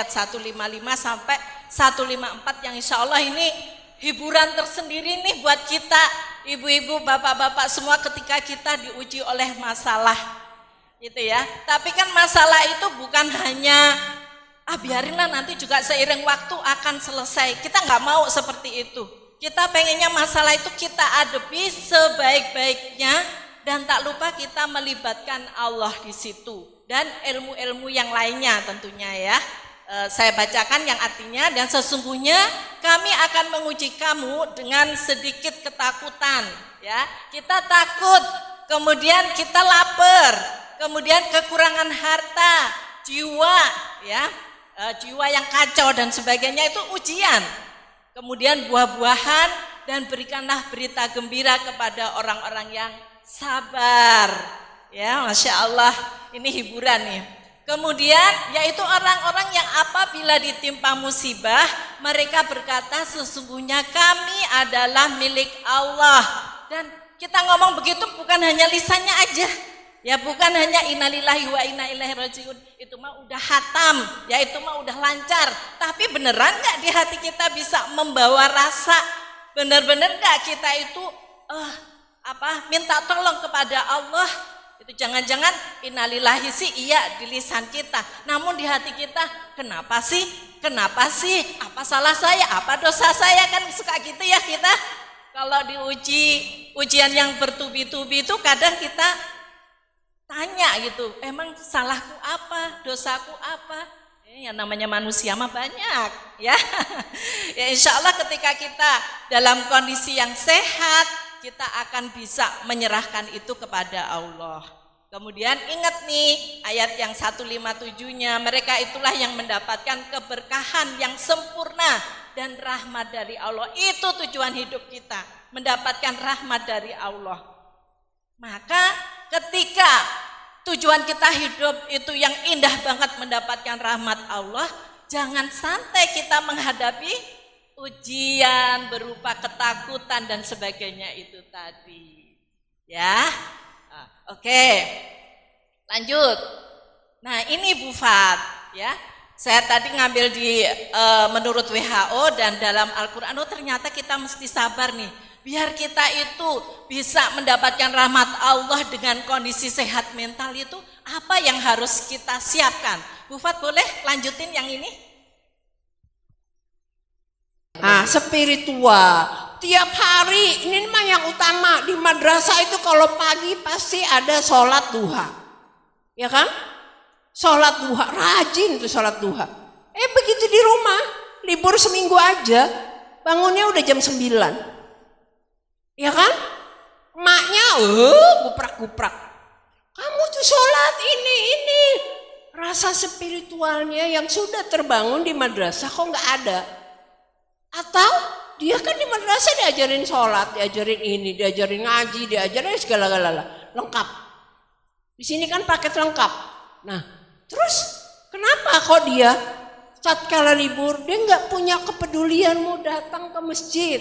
ayat 155 sampai 154 yang insya Allah ini hiburan tersendiri nih buat kita ibu-ibu, bapak-bapak semua ketika kita diuji oleh masalah gitu ya. Tapi kan masalah itu bukan hanya biarinlah nanti juga seiring waktu akan selesai. Kita nggak mau seperti itu. Kita pengennya masalah itu kita hadapi sebaik-baiknya dan tak lupa kita melibatkan Allah di situ dan ilmu-ilmu yang lainnya tentunya ya. Saya bacakan yang artinya, dan sesungguhnya kami akan menguji kamu dengan sedikit ketakutan ya. Kita takut, kemudian kita lapar, kemudian kekurangan harta, jiwa ya, jiwa yang kacau dan sebagainya, itu ujian. Kemudian buah-buahan, dan berikanlah berita gembira kepada orang-orang yang sabar ya. Masya Allah, ini hiburan nih. Kemudian yaitu orang-orang yang apabila ditimpa musibah mereka berkata sesungguhnya kami adalah milik Allah. Dan kita ngomong begitu bukan hanya lisannya aja ya, bukan hanya innalillahi wa inna ilaihi rajiun, itu mah udah hatam ya, itu mah udah lancar. Tapi beneran gak di hati kita bisa membawa rasa, bener-bener gak kita itu minta tolong kepada Allah? Itu jangan-jangan innalillahi sih iya di lisan kita, namun di hati kita kenapa sih, apa salah saya, apa dosa saya, kan suka gitu ya kita. Kalau diuji ujian yang bertubi-tubi itu kadang kita tanya gitu, emang salahku apa, dosaku apa? Yang namanya manusia mah banyak ya. Ya insya Allah ketika kita dalam kondisi yang sehat, kita akan bisa menyerahkan itu kepada Allah. Kemudian ingat nih ayat yang 157-nya, mereka itulah yang mendapatkan keberkahan yang sempurna dan rahmat dari Allah. Itu tujuan hidup kita, mendapatkan rahmat dari Allah. Maka ketika tujuan kita hidup itu yang indah banget mendapatkan rahmat Allah, jangan santai kita menghadapi ujian berupa ketakutan dan sebagainya itu tadi ya. Oke, lanjut. Nah ini Bu Fat ya, saya tadi ngambil di menurut WHO dan dalam Al-Quran, ternyata kita mesti sabar nih biar kita itu bisa mendapatkan rahmat Allah dengan kondisi sehat mental. Itu apa yang harus kita siapkan? Bu Fat boleh lanjutin yang ini? Spiritual tiap hari ini mah yang utama di madrasah itu. Kalau pagi pasti ada sholat duha ya kan, sholat duha, rajin tuh sholat duha. Begitu di rumah libur seminggu aja bangunnya udah jam 9 ya kan, emaknya guprak-guprak, kamu tuh sholat ini rasa spiritualnya yang sudah terbangun di madrasah kok nggak ada. Atau dia kan di madrasah diajarin sholat, diajarin ini, diajarin ngaji, diajarin segala-galanya lengkap. Di sini kan paket lengkap. Nah, terus kenapa kok dia tatkala libur dia nggak punya kepedulian mau datang ke masjid?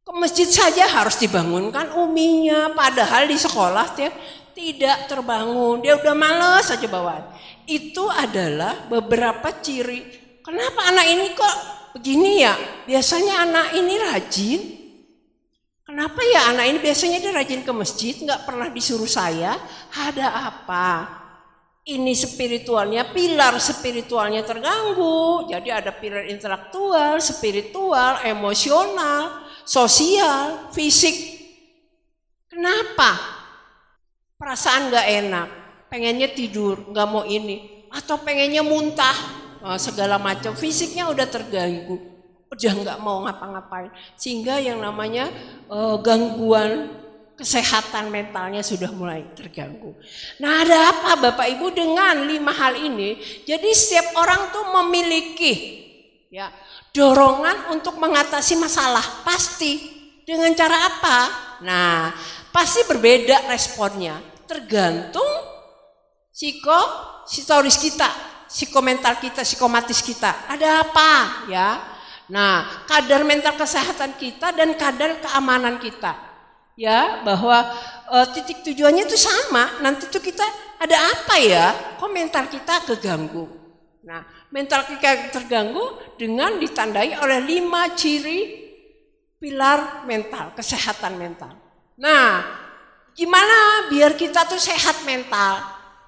Ke masjid saja harus dibangunkan uminya, padahal di sekolah dia tidak terbangun. Dia udah males aja bawaan. Itu adalah beberapa ciri. Kenapa anak ini kok begini ya? Biasanya anak ini rajin. Kenapa ya anak ini biasanya dia rajin ke masjid, nggak pernah disuruh saya? Ada apa? Ini spiritualnya, pilar spiritualnya terganggu. Jadi ada pilar intelektual, spiritual, emosional, sosial, fisik. Kenapa? Perasaan nggak enak, pengennya tidur, nggak mau ini, atau pengennya muntah. Segala macam fisiknya udah terganggu, udah nggak mau ngapa-ngapain, sehingga yang namanya gangguan kesehatan mentalnya sudah mulai terganggu. Nah ada apa Bapak Ibu dengan 5 hal ini? Jadi setiap orang tuh memiliki ya dorongan untuk mengatasi masalah, pasti dengan cara apa? Nah pasti berbeda responnya, tergantung psikohistoris kita, psikomental kita, psikomatis kita. Ada apa ya? Nah, kadar mental kesehatan kita dan kadar keamanan kita. Ya, bahwa titik tujuannya itu sama. Nanti tuh kita ada apa ya? Kok mental kita keganggu? Nah, mental kita terganggu dengan ditandai oleh 5 ciri pilar mental, kesehatan mental. Nah, gimana biar kita tuh sehat mental?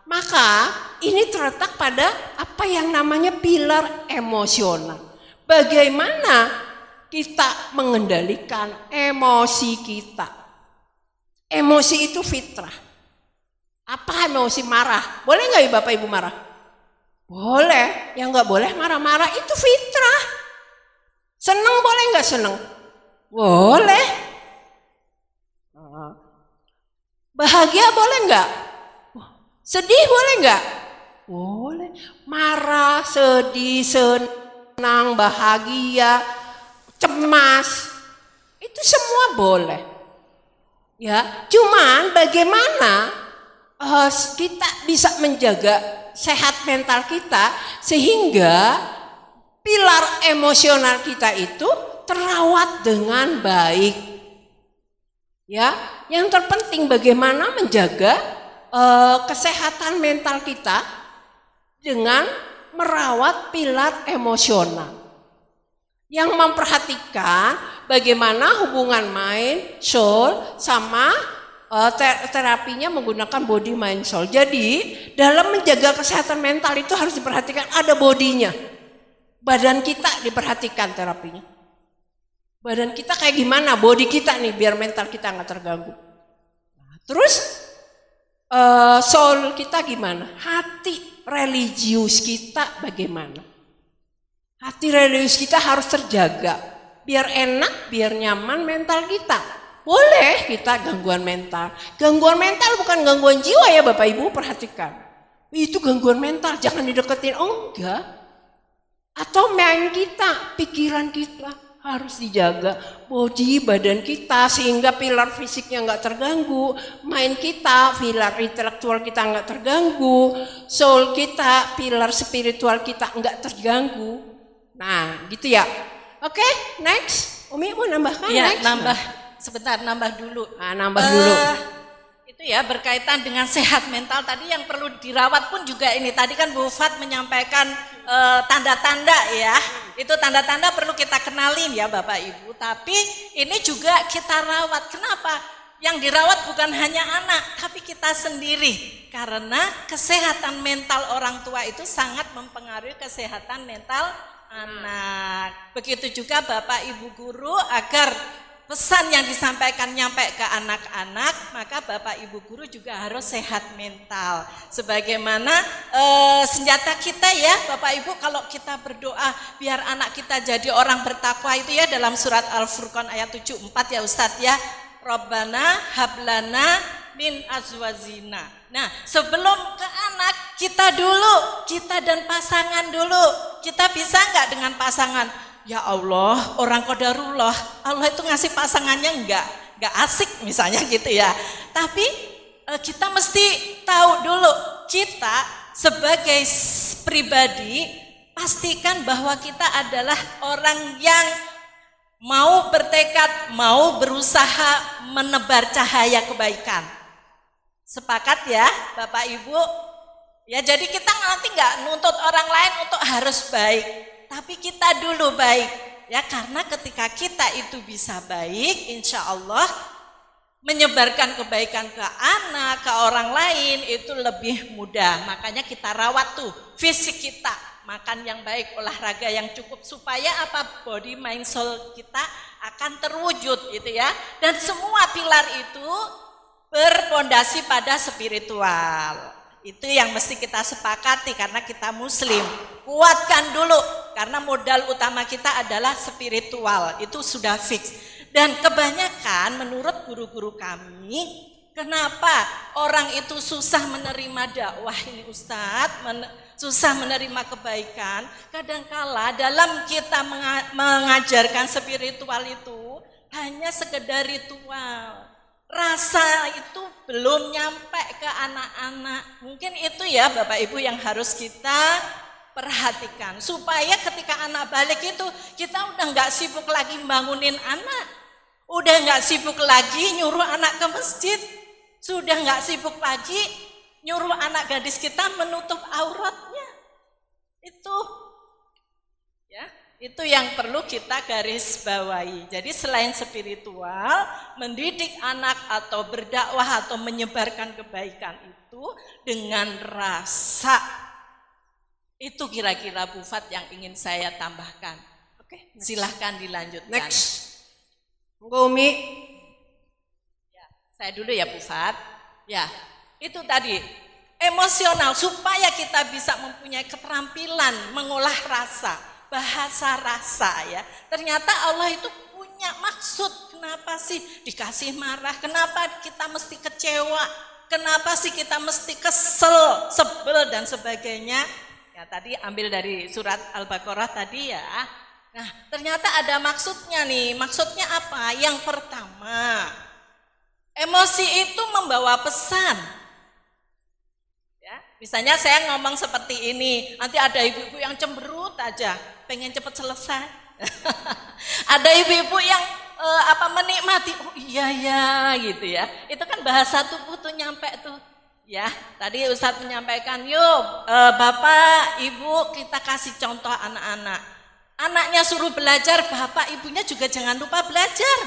Maka ini terletak pada apa yang namanya pilar emosional. Bagaimana kita mengendalikan emosi kita. Emosi itu fitrah. Apa emosi? Marah. Boleh nggak ya Bapak Ibu marah? Boleh. Yang nggak boleh marah-marah itu fitrah. Seneng boleh nggak seneng? Boleh. Bahagia boleh nggak? Sedih boleh nggak? Boleh. Marah, sedih, senang, bahagia, cemas, itu semua boleh. Ya, cuman bagaimana kita bisa menjaga sehat mental kita sehingga pilar emosional kita itu terawat dengan baik. Ya, yang terpenting bagaimana menjaga kesehatan mental kita dengan merawat pilar emosional. Yang memperhatikan bagaimana hubungan mind, soul sama terapinya menggunakan body, mind, soul. Jadi dalam menjaga kesehatan mental itu harus diperhatikan ada bodinya. Badan kita diperhatikan terapinya. Badan kita kayak gimana, body kita nih biar mental kita nggak terganggu. Nah, terus soul kita gimana? Hati religius kita bagaimana? Hati religius kita harus terjaga. Biar enak, biar nyaman mental kita. Boleh kita gangguan mental. Gangguan mental bukan gangguan jiwa ya Bapak Ibu, perhatikan. Itu gangguan mental, jangan dideketin. Oh enggak. Atau main kita, pikiran kita harus dijaga. Body, badan kita sehingga pilar fisiknya enggak terganggu. Mind kita, pilar intelektual kita enggak terganggu. Soul kita, pilar spiritual kita enggak terganggu. Nah gitu ya. Oke, next. Umi mau nambahkan? Iya, next. nambah. Sebentar, nambah dulu. Nambah dulu. Itu ya berkaitan dengan sehat mental tadi yang perlu dirawat pun juga ini. Tadi kan Bu Fat menyampaikan tanda-tanda ya. Itu tanda-tanda perlu kita kenalin ya Bapak Ibu. Tapi ini juga kita rawat. Kenapa? Yang dirawat bukan hanya anak, tapi kita sendiri. Karena kesehatan mental orang tua itu sangat mempengaruhi kesehatan mental anak. Begitu juga Bapak Ibu guru agar pesan yang disampaikan nyampe ke anak-anak, maka Bapak Ibu guru juga harus sehat mental. Sebagaimana senjata kita ya Bapak Ibu, kalau kita berdoa biar anak kita jadi orang bertakwa itu ya dalam surat Al-Furqan ayat 74 ya Ustadz ya. Rabbana hablana min azwazina. Nah sebelum ke anak kita dulu, kita dan pasangan dulu. Kita bisa nggak dengan pasangan? Ya Allah, orang qadarullah, Allah itu ngasih pasangannya nggak asik misalnya gitu ya. Tapi kita mesti tahu dulu, kita sebagai pribadi pastikan bahwa kita adalah orang yang mau bertekad, mau berusaha menebar cahaya kebaikan. Sepakat ya Bapak Ibu? Ya jadi kita nanti nggak nuntut orang lain untuk harus baik. Tapi kita dulu baik, ya karena ketika kita itu bisa baik, insya Allah menyebarkan kebaikan ke anak, ke orang lain itu lebih mudah. Makanya kita rawat tuh fisik kita, makan yang baik, olahraga yang cukup supaya apa body, mind, soul kita akan terwujud gitu ya. Dan semua pilar itu berpondasi pada spiritual. Itu yang mesti kita sepakati karena kita muslim. Kuatkan dulu karena modal utama kita adalah spiritual. Itu sudah fix. Dan kebanyakan menurut guru-guru kami, kenapa orang itu susah menerima dakwah ini Ustadz, susah menerima kebaikan. Kadangkala dalam kita mengajarkan spiritual itu hanya sekedar ritual. Rasa itu belum nyampe ke anak-anak. Mungkin itu ya Bapak Ibu yang harus kita perhatikan. Supaya ketika anak balik itu kita udah gak sibuk lagi bangunin anak. Udah gak sibuk lagi nyuruh anak ke masjid. Sudah gak sibuk lagi nyuruh anak gadis kita menutup auratnya. Itu ya, itu yang perlu kita garis bawahi. Jadi selain spiritual, mendidik anak atau berdakwah atau menyebarkan kebaikan itu dengan rasa. Itu kira-kira Bu Fat yang ingin saya tambahkan. Oke, silahkan dilanjutkan. Next. Umi. Ya, saya dulu ya Bu Fat. Ya, itu tadi emosional supaya kita bisa mempunyai keterampilan mengolah rasa, bahasa rasa ya. Ternyata Allah itu punya maksud. Kenapa sih dikasih marah? Kenapa kita mesti kecewa? Kenapa sih kita mesti kesel, sebel dan sebagainya? Ya tadi ambil dari surat Al-Baqarah tadi ya. Nah, ternyata ada maksudnya nih. Maksudnya apa? Yang pertama, emosi itu membawa pesan. Ya, misalnya saya ngomong seperti ini, nanti ada ibu-ibu yang cemberut aja, pengen cepat selesai. Ada ibu-ibu yang menikmati, oh iya ya gitu ya. Itu kan bahasa tubuh tuh nyampe tuh. Ya, tadi Ustadz menyampaikan, yuk Bapak, Ibu kita kasih contoh anak-anak. Anaknya suruh belajar, bapak ibunya juga jangan lupa belajar.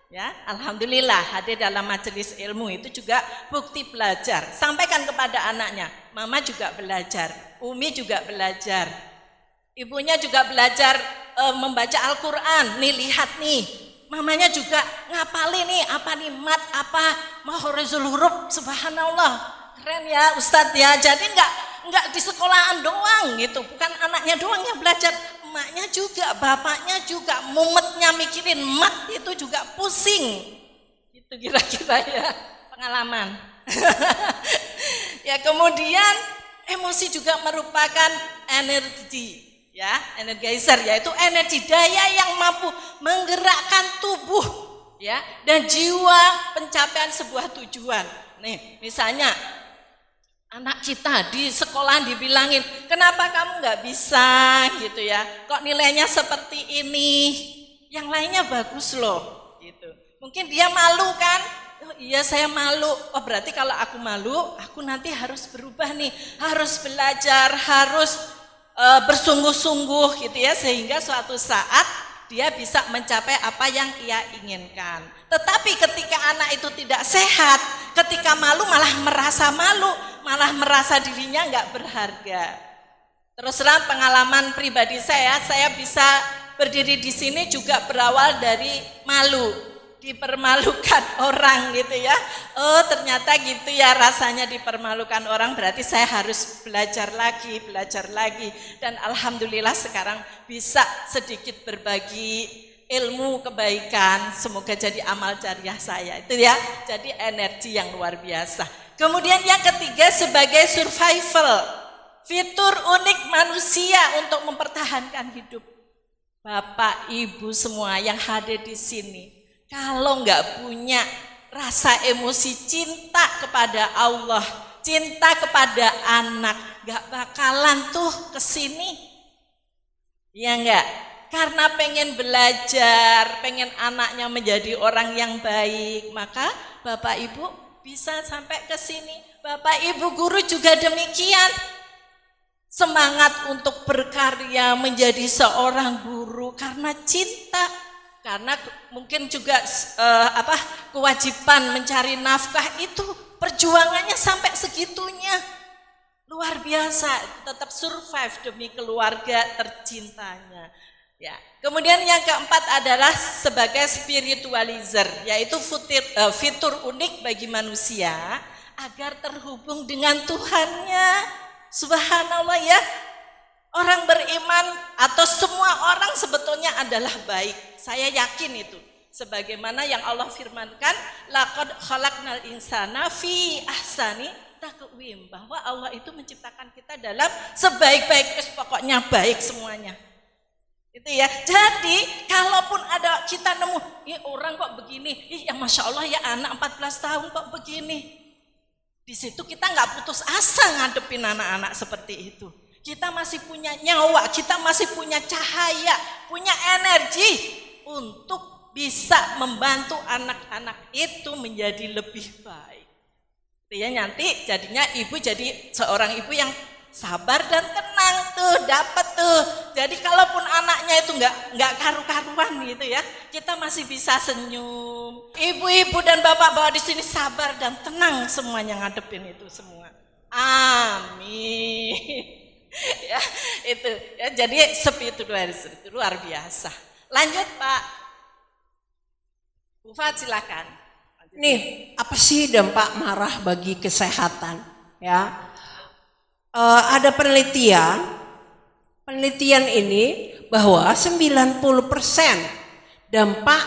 Ya, alhamdulillah hadir dalam majelis ilmu itu juga bukti belajar. Sampaikan kepada anaknya, mama juga belajar, Umi juga belajar. Ibunya juga belajar membaca Al-Qur'an. Nih lihat nih, mamanya juga ngapalin nih, apa nih mat, apa mahorizul huruf, subhanallah. Keren ya Ustadz ya. Jadi enggak di sekolahan doang gitu, bukan anaknya doang yang belajar, emaknya juga, bapaknya juga, mumetnya mikirin mat itu juga pusing. Itu kira-kira ya pengalaman. Ya, kemudian emosi juga merupakan energi, ya, energizer, yaitu energi daya yang mampu menggerakkan tubuh, ya, dan jiwa pencapaian sebuah tujuan. Nih, misalnya anak kita di sekolah dibilangin, kenapa kamu nggak bisa gitu ya? Kok nilainya seperti ini? Yang lainnya bagus loh, gitu. Mungkin dia malu kan? Oh iya saya malu. Oh berarti kalau aku malu, aku nanti harus berubah nih, harus belajar, harus bersungguh-sungguh gitu ya, sehingga suatu saat dia bisa mencapai apa yang ia inginkan. Tetapi ketika anak itu tidak sehat, ketika malu malah merasa malu, malah merasa dirinya nggak berharga. Terus terang pengalaman pribadi saya bisa berdiri di sini juga berawal dari malu, dipermalukan orang gitu ya. Oh ternyata gitu ya rasanya dipermalukan orang, berarti saya harus belajar lagi. Dan alhamdulillah sekarang bisa sedikit berbagi ilmu kebaikan, semoga jadi amal jariah saya. Itu ya, jadi energi yang luar biasa. Kemudian yang ketiga sebagai survival, fitur unik manusia untuk mempertahankan hidup. Bapak, Ibu semua yang hadir di sini, kalau nggak punya rasa emosi cinta kepada Allah, cinta kepada anak, nggak bakalan tuh kesini. Ya enggak? Karena pengen belajar, pengen anaknya menjadi orang yang baik, maka Bapak Ibu bisa sampai ke sini. Bapak Ibu guru juga demikian. Semangat untuk berkarya menjadi seorang guru karena cinta, karena mungkin juga kewajiban mencari nafkah itu perjuangannya sampai segitunya. Luar biasa, tetap survive demi keluarga tercintanya. Ya. Kemudian yang keempat adalah sebagai spiritualizer, yaitu fitur unik bagi manusia agar terhubung dengan Tuhannya. Subhanallah ya, orang beriman atau semua orang sebetulnya adalah baik. Saya yakin itu. Sebagaimana yang Allah firmankan, laqad khalaqnal insana fi ahsani taqwim, bahwa Allah itu menciptakan kita dalam sebaik-baik, pokoknya baik semuanya. Itu ya. Jadi kalaupun ada kita nemu, orang kok begini, yang masya Allah ya anak 14 tahun kok begini. Di situ kita nggak putus asa ngadepin anak-anak seperti itu. Kita masih punya nyawa, kita masih punya cahaya, punya energi untuk bisa membantu anak-anak itu menjadi lebih baik. Itu ya, nanti jadinya ibu jadi seorang ibu yang sabar dan tenang tuh, dapat tuh. Jadi kalaupun anaknya itu nggak karu-karuan gitu ya, kita masih bisa senyum. Ibu-ibu dan bapak-bapak di sini sabar dan tenang semuanya ngadepin itu semua. Amin. Ya, itu ya, jadi sepi itu luar biasa. Lanjut Pak. Bu Fat silakan. Nih, apa sih dampak marah bagi kesehatan? Ya, ada penelitian ini bahwa 90% dampak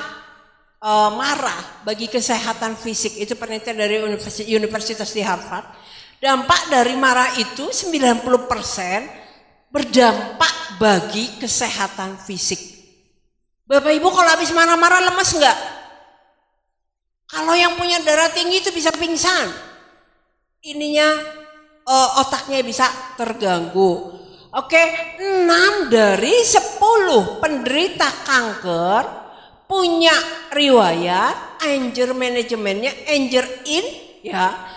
marah bagi kesehatan fisik, itu penelitian dari Universitas di Harvard. Dampak dari marah itu 90% berdampak bagi kesehatan fisik. Bapak Ibu kalau habis marah-marah lemes enggak? Kalau yang punya darah tinggi itu bisa pingsan. Ininya otaknya bisa terganggu. Oke, 6 dari 10 penderita kanker punya riwayat anger manajemennya, anger in ya.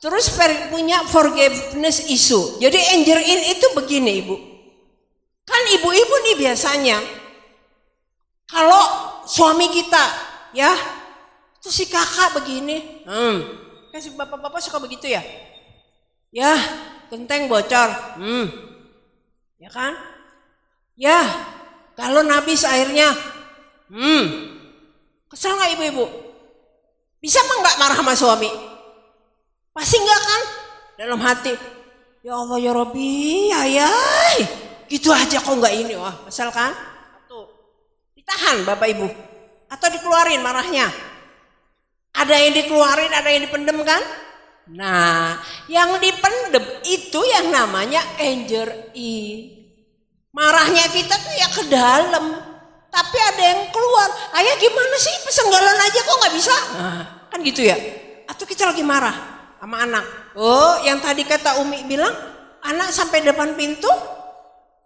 Terus punya forgiveness issue. Jadi anger in itu begini Ibu. Kan ibu-ibu nih biasanya kalau suami kita ya, tuh si kakak begini. Kan si bapak-bapak suka begitu ya. Ya, genteng bocor. Ya kan? Ya, galon habis airnya. Kesel gak ibu-ibu? Bisa enggak marah sama suami? Pasti enggak kan? Dalam hati, ya Allah ya Rabbi, ayah, gitu aja kok enggak ini. Wah, kesel kan? Tuh, ditahan Bapak Ibu. Atau dikeluarin marahnya. Ada yang dikeluarin, ada yang dipendem kan? Nah, yang dipendem itu yang namanya anger in. Marahnya kita tuh ya ke dalam, tapi ada yang keluar. Ayah gimana sih, pesen galon aja kok nggak bisa? Nah, kan gitu ya. Atau kita lagi marah sama anak. Oh, yang tadi kata Umi bilang, anak sampai depan pintu,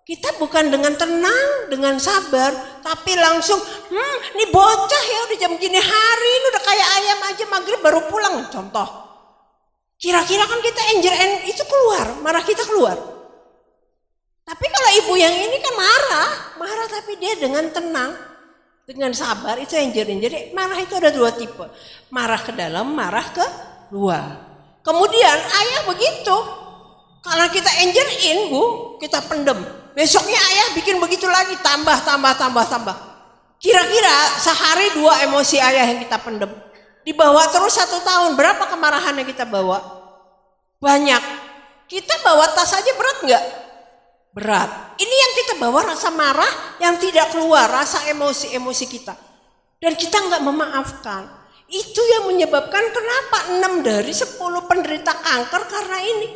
kita bukan dengan tenang, dengan sabar, tapi langsung, ini bocah ya udah jam gini hari, ini udah kayak ayam aja maghrib baru pulang. Contoh, kira-kira kan kita anger itu keluar, marah kita keluar. Tapi kalau ibu yang ini kan marah tapi dia dengan tenang, dengan sabar, itu anger. Jadi marah itu ada 2 tipe, marah ke dalam, marah ke luar. Kemudian ayah begitu, karena kita anger in Bu, kita pendem. Besoknya ayah bikin begitu lagi, tambah. Kira-kira sehari 2 emosi ayah yang kita pendem. Dibawa terus 1 tahun, berapa kemarahan yang kita bawa? Banyak. Kita bawa tas aja berat enggak? Berat. Ini yang kita bawa rasa marah yang tidak keluar, rasa emosi-emosi kita. Dan kita enggak memaafkan. Itu yang menyebabkan kenapa 6 dari 10 penderita kanker karena ini.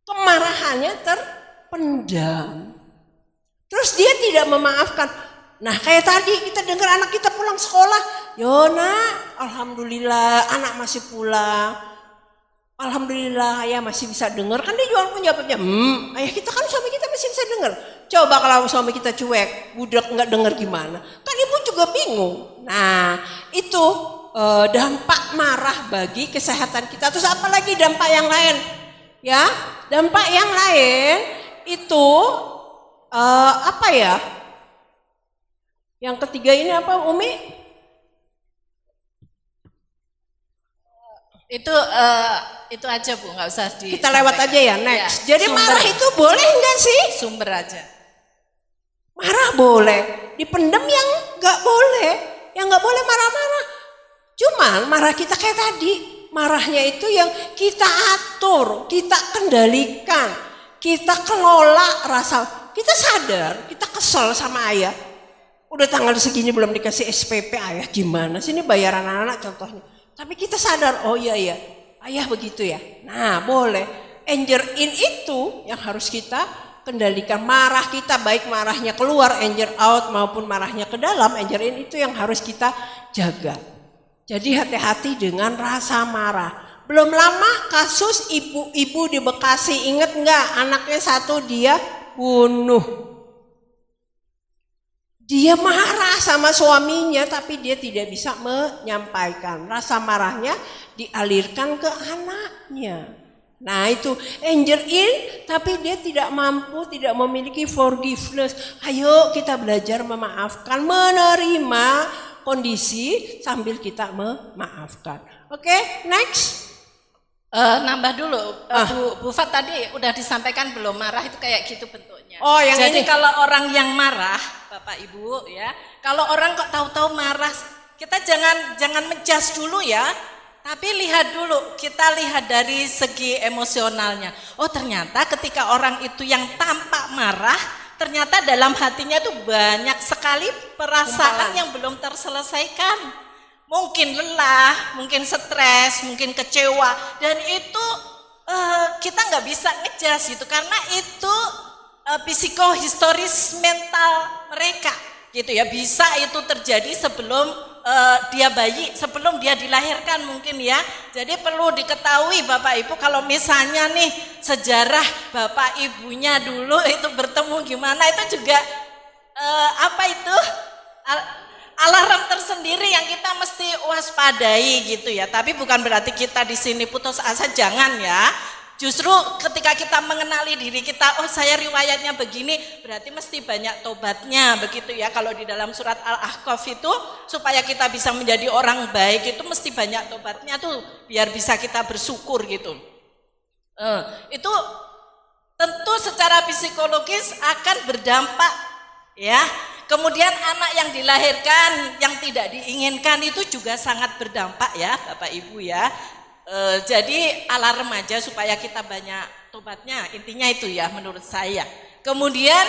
Kemarahannya terpendam. Terus dia tidak memaafkan. Nah kayak tadi kita dengar anak kita pulang sekolah. Yona, alhamdulillah anak masih pulang. Alhamdulillah ayah masih bisa dengar. Kan dia juga pun jawabnya, ayah kita kan suami kita masih bisa dengar. Coba kalau suami kita cuek, budak nggak dengar gimana? Kan ibu juga bingung. Nah itu dampak marah bagi kesehatan kita. Terus apa lagi dampak yang lain? Ya, dampak yang lain itu apa ya? Yang ketiga ini apa Umi? Itu aja Bu, nggak usah di. Kita lewat aja ya, next. Ya, jadi sumber. marah itu boleh nggak sih? Sumber aja. Marah boleh, dipendam yang nggak boleh. Yang nggak boleh marah-marah. Cuman marah kita kayak tadi, marahnya itu yang kita atur, kita kendalikan, kita kelola rasa. Kita sadar, kita kesel sama ayah. Udah tanggal segini belum dikasih SPP, ayah gimana sih ini bayaran anak-anak contohnya. Tapi kita sadar, oh iya ya, ayah begitu ya. Nah boleh, anger in itu yang harus kita kendalikan. Marah kita baik marahnya keluar, anger out maupun marahnya ke dalam, anger in itu yang harus kita jaga. Jadi hati-hati dengan rasa marah. Belum lama kasus ibu-ibu di Bekasi, inget nggak anaknya 1 dia bunuh. Dia marah sama suaminya tapi dia tidak bisa menyampaikan. Rasa marahnya dialirkan ke anaknya. Nah itu anger in, tapi dia tidak mampu, tidak memiliki forgiveness. Ayo kita belajar memaafkan, menerima kondisi sambil kita memaafkan. Oke, next. Nambah dulu, Bu Fat tadi udah disampaikan belum, marah itu kayak gitu bentuknya. Oh, yang jadi ini. kalau orang yang marah, Bapak Ibu ya, kalau orang kok tahu-tahu marah, kita jangan menjudge dulu ya. Tapi lihat dulu, kita lihat dari segi emosionalnya. Oh ternyata ketika orang itu yang tampak marah, ternyata dalam hatinya itu banyak sekali perasaan yang belum terselesaikan. Mungkin lelah, mungkin stres, mungkin kecewa. Dan itu kita nggak bisa ngejudge gitu, karena itu psikohistoris mental mereka. Gitu ya, bisa itu terjadi sebelum dia bayi, sebelum dia dilahirkan mungkin ya. Jadi perlu diketahui Bapak Ibu, kalau misalnya nih sejarah Bapak Ibunya dulu itu bertemu gimana, itu juga alarm tersendiri yang kita mesti waspadai gitu ya. Tapi bukan berarti kita di sini putus asa, jangan ya. Justru ketika kita mengenali diri kita, oh saya riwayatnya begini, berarti mesti banyak tobatnya begitu ya. Kalau di dalam surat Al-Ahqaf itu, supaya kita bisa menjadi orang baik itu mesti banyak tobatnya tuh, biar bisa kita bersyukur gitu. Itu tentu secara psikologis akan berdampak ya. Kemudian anak yang dilahirkan yang tidak diinginkan itu juga sangat berdampak ya Bapak Ibu ya. Jadi alarm aja supaya kita banyak tobatnya, intinya itu ya menurut saya. Kemudian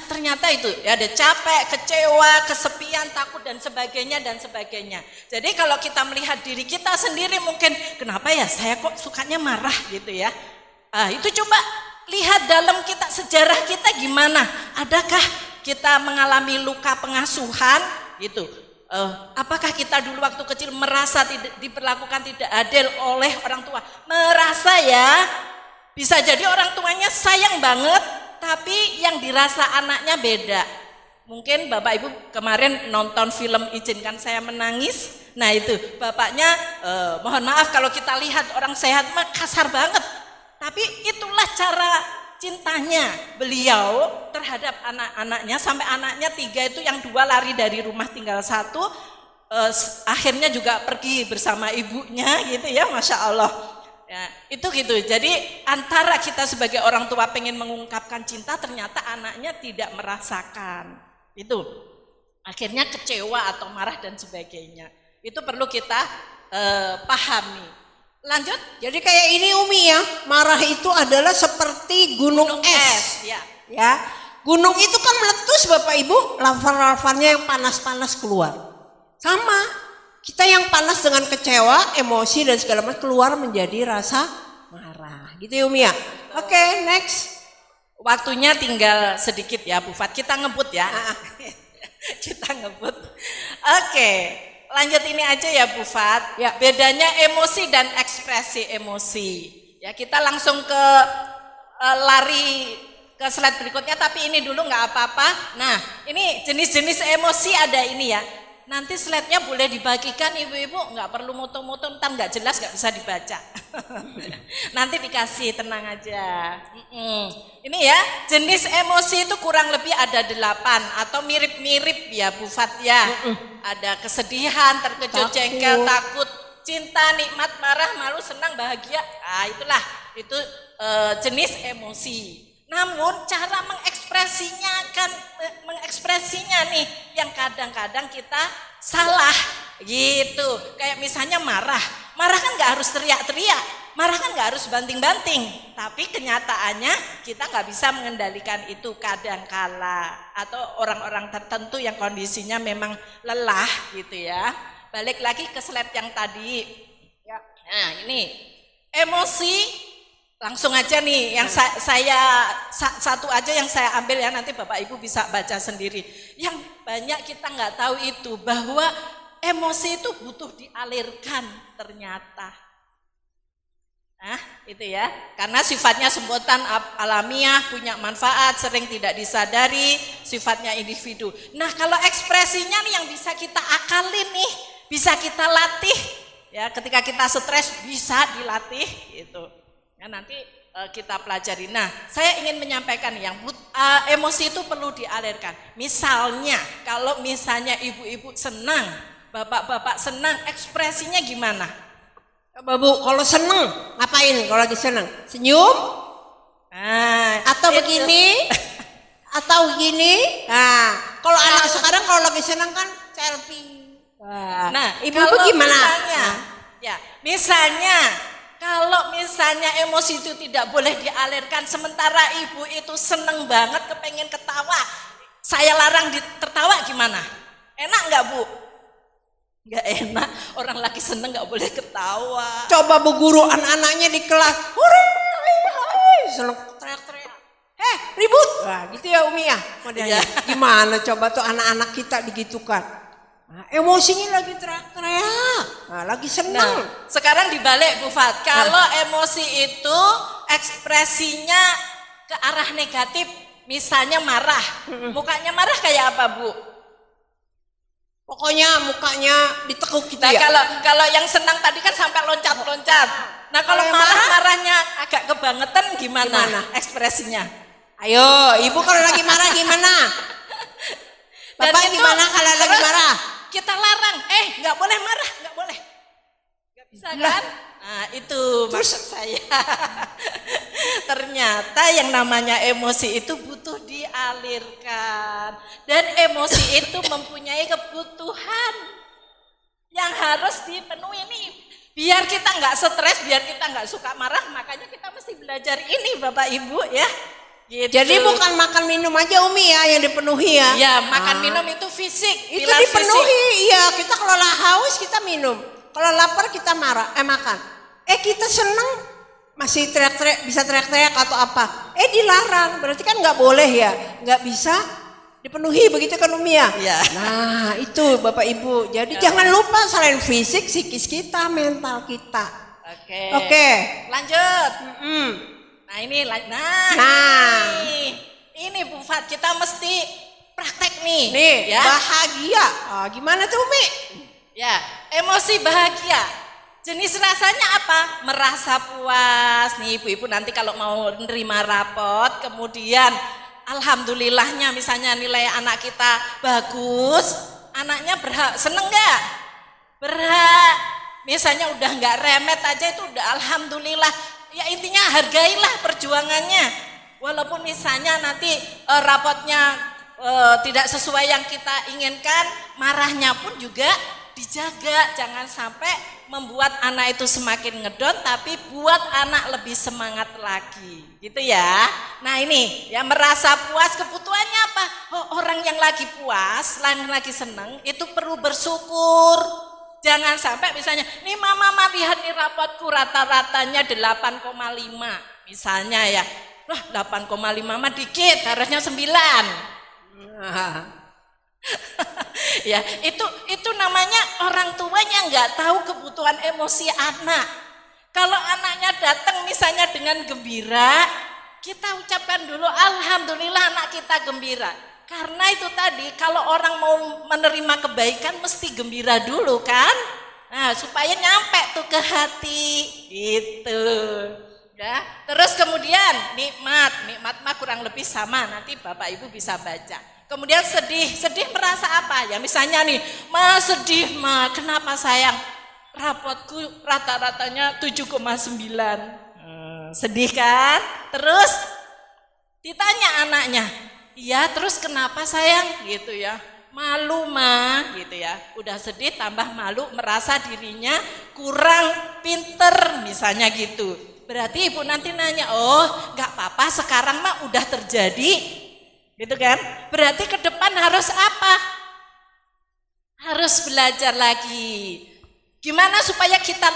ternyata itu ya, ada capek, kecewa, kesepian, takut dan sebagainya dan sebagainya. Jadi kalau kita melihat diri kita sendiri mungkin, kenapa ya saya kok sukanya marah gitu ya. Itu coba lihat dalam kita, sejarah kita gimana, adakah kita mengalami luka pengasuhan gitu. Apakah kita dulu waktu kecil merasa diperlakukan tidak adil oleh orang tua? Merasa ya, bisa jadi orang tuanya sayang banget, tapi yang dirasa anaknya beda. Mungkin Bapak Ibu kemarin nonton film Izinkan Saya Menangis. Nah itu bapaknya, mohon maaf kalau kita lihat orang sehat mah kasar banget. Tapi itulah cara cintanya beliau terhadap anak-anaknya, sampai anaknya 3 itu yang 2 lari dari rumah, tinggal 1 akhirnya juga pergi bersama ibunya gitu ya, Masya Allah ya, itu gitu. Jadi antara kita sebagai orang tua pengen mengungkapkan cinta, ternyata anaknya tidak merasakan itu, akhirnya kecewa atau marah dan sebagainya. Itu perlu kita pahami. Lanjut. Jadi kayak ini Umi ya, marah itu adalah seperti gunung es. Ya. Gunung itu kan meletus Bapak Ibu, lava-lavanya yang panas-panas keluar. Sama, kita yang panas dengan kecewa, emosi dan segala macam keluar menjadi rasa marah. Gitu ya Umi ya. Oke, next. Waktunya tinggal sedikit ya Bu Fat, kita ngebut ya. Kita ngebut. Oke. Lanjut ini aja ya Bu Fat, ya, bedanya emosi dan ekspresi emosi. Ya kita langsung ke lari ke slide berikutnya, tapi ini dulu nggak apa-apa. Nah ini jenis-jenis emosi ada ini ya. Nanti slide-nya boleh dibagikan ibu-ibu, nggak perlu moto-moto, ntar nggak jelas nggak bisa dibaca. Nanti dikasih, tenang aja. Ini ya, jenis emosi itu kurang lebih ada 8 atau mirip-mirip ya Bu Fat ya. Ada kesedihan, terkejut, jengkel, takut, cinta, nikmat, marah, malu, senang, bahagia. Nah itulah, itu jenis emosi. Namun cara mengekspresinya nih yang kadang-kadang kita salah gitu. Kayak misalnya marah kan nggak harus teriak-teriak, marah kan nggak harus banting-banting. Tapi kenyataannya kita nggak bisa mengendalikan itu kadang-kala, atau orang-orang tertentu yang kondisinya memang lelah gitu ya. Balik lagi ke slide yang tadi. Nah ini emosi. Langsung aja nih yang saya satu aja yang saya ambil ya, nanti Bapak Ibu bisa baca sendiri. Yang banyak kita nggak tahu itu bahwa emosi itu butuh dialirkan ternyata. Nah itu ya, karena sifatnya spontan, alamiah, punya manfaat, sering tidak disadari, sifatnya individu. Nah kalau ekspresinya nih yang bisa kita akalin nih, bisa kita latih ya, ketika kita stres bisa dilatih gitu. Ya, nanti kita pelajari. Nah, saya ingin menyampaikan yang emosi itu perlu dialirkan. Misalnya, kalau misalnya ibu-ibu senang, bapak-bapak senang, ekspresinya gimana? Coba Bu, kalau seneng ngapain kalau lagi seneng? Senyum? Nah, atau itu. begini? Atau begini? Nah, kalau anak sekarang kalau lagi seneng kan selfie. Nah, ibu-ibu gimana? Misalnya, kalau misalnya emosi itu tidak boleh dialirkan, sementara ibu itu seneng banget, kepengen ketawa, saya larang tertawa gimana? Enak nggak Bu? Nggak enak, orang lagi seneng nggak boleh ketawa. Coba Bu guru anak-anaknya di kelas, seneng teriak-teriak, ribut, wah gitu ya Umi ya modelnya. Gimana coba tuh anak-anak kita digitukan? Nah, emosinya lagi teriak-teriak, nah, lagi seneng. Nah, sekarang dibalik Bu Fat, kalau emosi itu ekspresinya ke arah negatif, misalnya marah, mukanya marah kayak apa Bu? Pokoknya mukanya ditekuk gitu Nah, ya. kalau yang senang tadi kan sampai loncat-loncat. Nah, kalau marahnya agak kebangetan gimana ekspresinya? Ayo, ibu kalau lagi marah gimana? Bapak gimana kalau lagi marah? Kita larang, nggak boleh marah, nggak boleh. Nggak bisa kan? Nah, itu maksud saya. Ternyata yang namanya emosi itu butuh dialirkan. Dan emosi itu mempunyai kebutuhan yang harus dipenuhi nih. Biar kita nggak stres, biar kita nggak suka marah, makanya kita mesti belajar ini Bapak Ibu ya. Gitu. Jadi bukan makan minum aja Umi ya yang dipenuhi ya? Ya, makan minum itu fisik. Itu dipenuhi, iya. Kita kalau haus kita minum, kalau lapar kita makan. Kita seneng masih teriak-teriak, bisa teriak-teriak atau apa? Dilarang, berarti kan nggak boleh ya, nggak bisa dipenuhi begitu kan Umi ya? Ya. Nah itu Bapak Ibu, jadi jangan lupa selain fisik, psikis kita, mental kita. Oke. Lanjut. Nah ini, ini Bu Fat, kita mesti praktek nih. Ya. Bahagia. Gimana tuh Umi? Ya, emosi bahagia. Jenis rasanya apa? Merasa puas. Nih ibu-ibu nanti kalau mau nerima rapot, kemudian alhamdulillahnya misalnya nilai anak kita bagus, anaknya seneng nggak? Berhak. Misalnya udah nggak remet aja itu udah alhamdulillah. Ya intinya hargailah perjuangannya. Walaupun misalnya nanti rapotnya tidak sesuai yang kita inginkan, marahnya pun juga dijaga. Jangan sampai membuat anak itu semakin ngedon, tapi buat anak lebih semangat lagi. Gitu ya. Nah ini, ya merasa puas, kebutuhannya apa? Orang yang lagi puas, yang lagi seneng, itu perlu bersyukur. Jangan sampai misalnya, nih mama lihat nih rapotku rata-ratanya 8,5 misalnya ya. Wah 8,5 mah dikit, harusnya 9. Ya itu namanya orang tuanya nggak tahu kebutuhan emosi anak. Kalau anaknya datang misalnya dengan gembira, kita ucapkan dulu alhamdulillah anak kita gembira. Karena itu tadi kalau orang mau menerima kebaikan mesti gembira dulu kan, nah supaya nyampe tuh ke hati gitu. Ya, terus kemudian nikmat mah kurang lebih sama, nanti Bapak Ibu bisa baca. Kemudian sedih merasa apa? Ya misalnya nih, sedih kenapa sayang? Rapotku rata-ratanya 7,9. Sedih kan? Terus ditanya anaknya, iya terus kenapa sayang? Gitu ya. Malu mah gitu ya. Udah sedih tambah malu, merasa dirinya kurang pinter misalnya gitu. Berarti ibu nanti nanya, gak apa-apa sekarang mah udah terjadi gitu kan. Berarti ke depan harus apa? Harus belajar lagi. Gimana supaya kita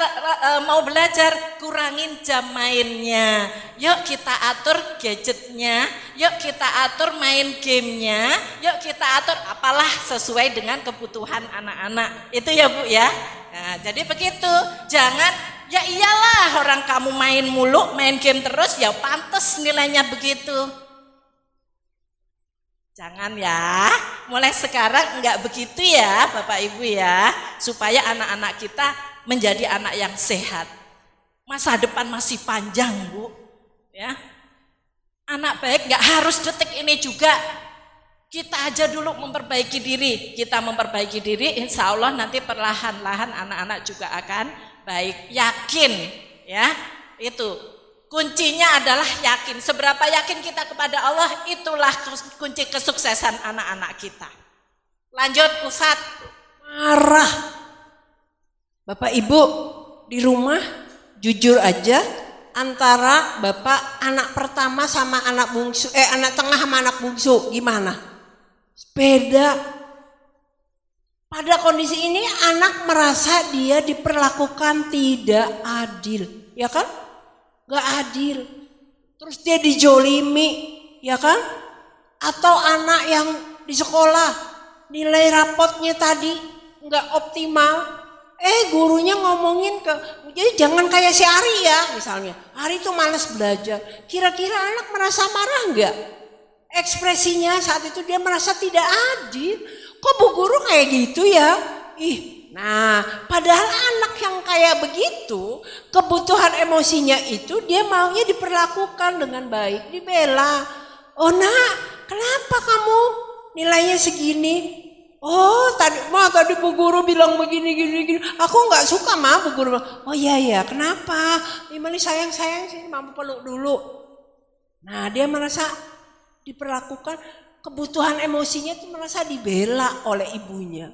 mau belajar? Kurangin jam mainnya. Yuk kita atur gadgetnya. Yuk kita atur main gamenya. Yuk kita atur apalah sesuai dengan kebutuhan anak-anak. Itu ya Bu ya. Nah, jadi begitu. Jangan, ya iyalah orang kamu main mulu, main game terus, ya pantas nilainya begitu. Jangan ya, mulai sekarang enggak begitu ya Bapak Ibu ya, supaya anak-anak kita menjadi anak yang sehat. Masa depan masih panjang, Bu. Ya. Anak baik nggak harus detik ini juga. Kita aja dulu memperbaiki diri. Kita memperbaiki diri, insya Allah nanti perlahan-lahan anak-anak juga akan baik. Yakin, ya. Itu kuncinya adalah yakin. Seberapa yakin kita kepada Allah, itulah kunci kesuksesan anak-anak kita. Lanjut, Ustadz. Marah. Bapak Ibu di rumah jujur aja, antara Bapak anak pertama sama anak bungsu, anak tengah sama anak bungsu gimana? Beda. Pada kondisi ini anak merasa dia diperlakukan tidak adil, ya kan? Gak adil. Terus dia dijolimi, ya kan? Atau anak yang di sekolah nilai rapotnya tadi nggak optimal, gurunya ngomongin jadi jangan kayak si Ari ya, misalnya Ari tuh malas belajar. Kira-kira anak merasa marah nggak? Ekspresinya saat itu dia merasa tidak adil. Kok Bu Guru kayak gitu ya? Nah, padahal anak yang kayak begitu, kebutuhan emosinya itu dia maunya diperlakukan dengan baik, dibela. Oh nak, kenapa kamu nilainya segini? Oh tadi Bu Guru bilang begini gini. Aku nggak suka Bu Guru. Oh iya kenapa? Gimana sayang sini Mama peluk dulu. Nah dia merasa diperlakukan, kebutuhan emosinya itu merasa dibela oleh ibunya.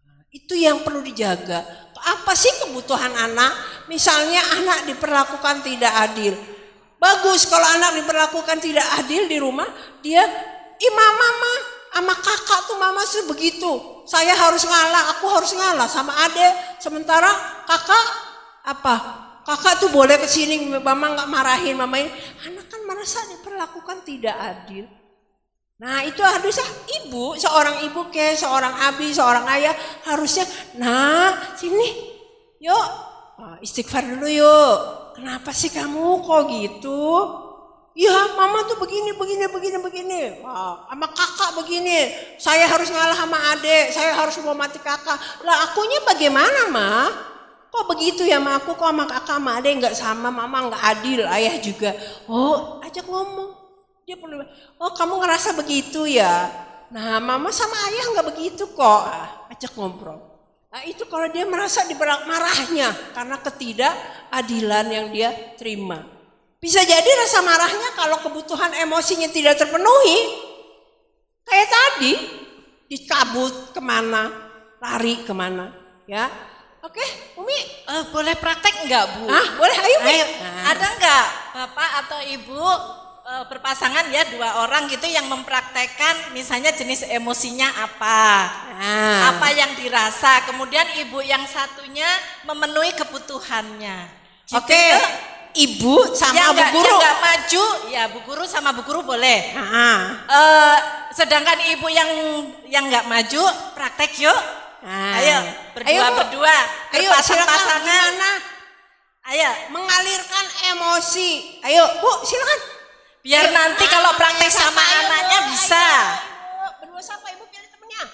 Nah, itu yang perlu dijaga. Apa sih kebutuhan anak? Misalnya anak diperlakukan tidak adil. Bagus kalau anak diperlakukan tidak adil di rumah, dia mama sama kakak tuh mama sih begitu. Saya harus ngalah, aku harus ngalah sama adek. Sementara kakak Kakak tuh boleh kesini, mama nggak marahin mama ini. Anak kan merasa diperlakukan tidak adil. Nah itu harusnya seorang ibu seorang abi, seorang ayah harusnya, nah sini, yuk istighfar dulu yuk. Kenapa sih kamu kok gitu? Ya mama tuh begini. Sama kakak begini. Saya harus ngalah sama adek, saya harus menghormati kakak. Lah akunya bagaimana Kok begitu ya sama aku, kok sama kakak sama adek nggak sama, mama nggak adil, ayah juga. Oh ajak ngomong. Dia perlu, oh kamu ngerasa begitu ya. Nah mama sama ayah nggak begitu kok. Ajak ngobrol. Nah itu kalau dia merasa marahnya karena ketidakadilan yang dia terima. Bisa jadi rasa marahnya kalau kebutuhan emosinya tidak terpenuhi. Kayak tadi, dicabut kemana, lari kemana, ya. Oke, Umi, boleh praktek enggak Bu? Boleh, ayo Umi. Ada enggak Bapak atau Ibu berpasangan ya, 2 orang gitu yang mempraktekkan misalnya jenis emosinya apa yang dirasa, kemudian ibu yang satunya memenuhi kebutuhannya. Gitu. Oke. Ibu sama Bu Guru. Yang gak maju, ya Bu Guru sama Bu Guru boleh. Sedangkan ibu yang gak maju, praktek yuk. Ayo berdua, ayo berpasangan. Ayo mengalirkan emosi. Ayo Bu silakan. Biar nanti kalau praktek sama anaknya bisa. Berdua siapa Ibu pilih temennya?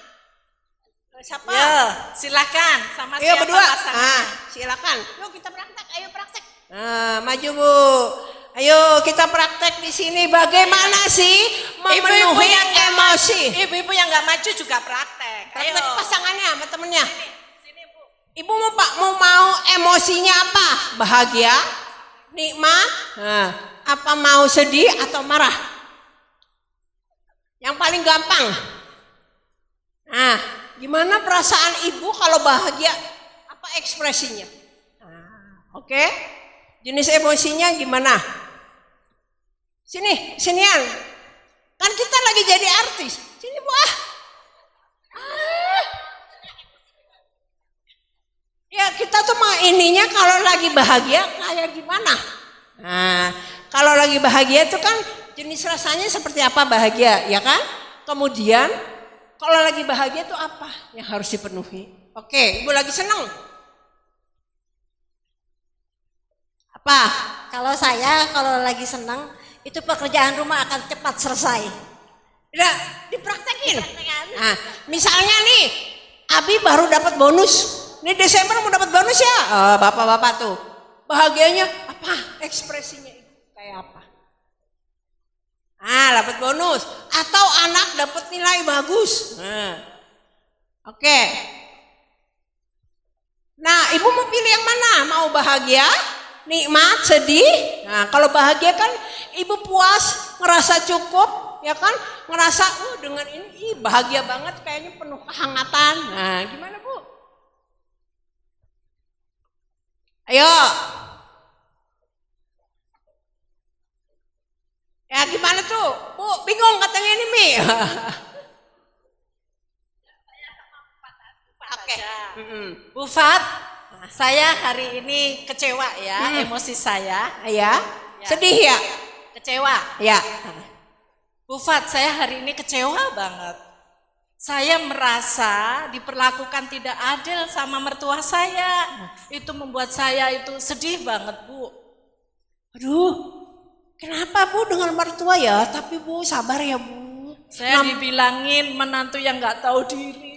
Siapa? Yo, silakan sama siapa berdua. pasangannya. Silakan. Yuk kita praktek. Ayo praktek. Maju Bu. Ayo kita praktek di sini. Bagaimana sih memenuhi emosi? Ibu-ibu yang nggak maju juga praktek. Praktek Ayo. pasangannya sama temennya. Sini Bu. Ibu mau emosinya apa? Bahagia, nikmat, apa mau sedih atau marah? Yang paling gampang. Nah, gimana perasaan ibu kalau bahagia? Apa ekspresinya? Oke. Jenis emosinya gimana? Sinian. Kan kita lagi jadi artis. Sini Bu. Ya kita tuh ininya kalau lagi bahagia kayak gimana? Nah, kalau lagi bahagia itu kan jenis rasanya seperti apa bahagia, ya kan? Kemudian kalau lagi bahagia itu apa yang harus dipenuhi? Oke, Ibu lagi senang. Apa? Kalau saya kalau lagi senang itu pekerjaan rumah akan cepat selesai. Tidak dipraktekin. Nah, misalnya nih, Abi baru dapat bonus. Ini Desember mau dapat bonus ya, bapak-bapak tuh. Bahagianya apa? Ekspresinya kayak apa? Nah, dapat bonus. Atau anak dapat nilai bagus. Nah. Oke. Nah, ibu mau pilih yang mana? Mau bahagia, nikmat, sedih? Nah, kalau bahagia kan ibu puas, ngerasa cukup, ya kan? Ngerasa, dengan ini bahagia banget, kayaknya penuh kehangatan. Nah, gimana Bu? Ayo. Ya gimana tuh? Bu, bingung katanya ini Mi. Oke. Bu Fat, saya hari ini kecewa ya, emosi saya. Ya. Sedih ya? Kecewa. Ya. Bu Fat, saya hari ini kecewa banget. Saya merasa diperlakukan tidak adil sama mertua saya. Itu membuat saya itu sedih banget, Bu. Aduh, kenapa Bu dengan mertua ya? Tapi Bu sabar ya Bu. Saya dibilangin menantu yang nggak tahu diri.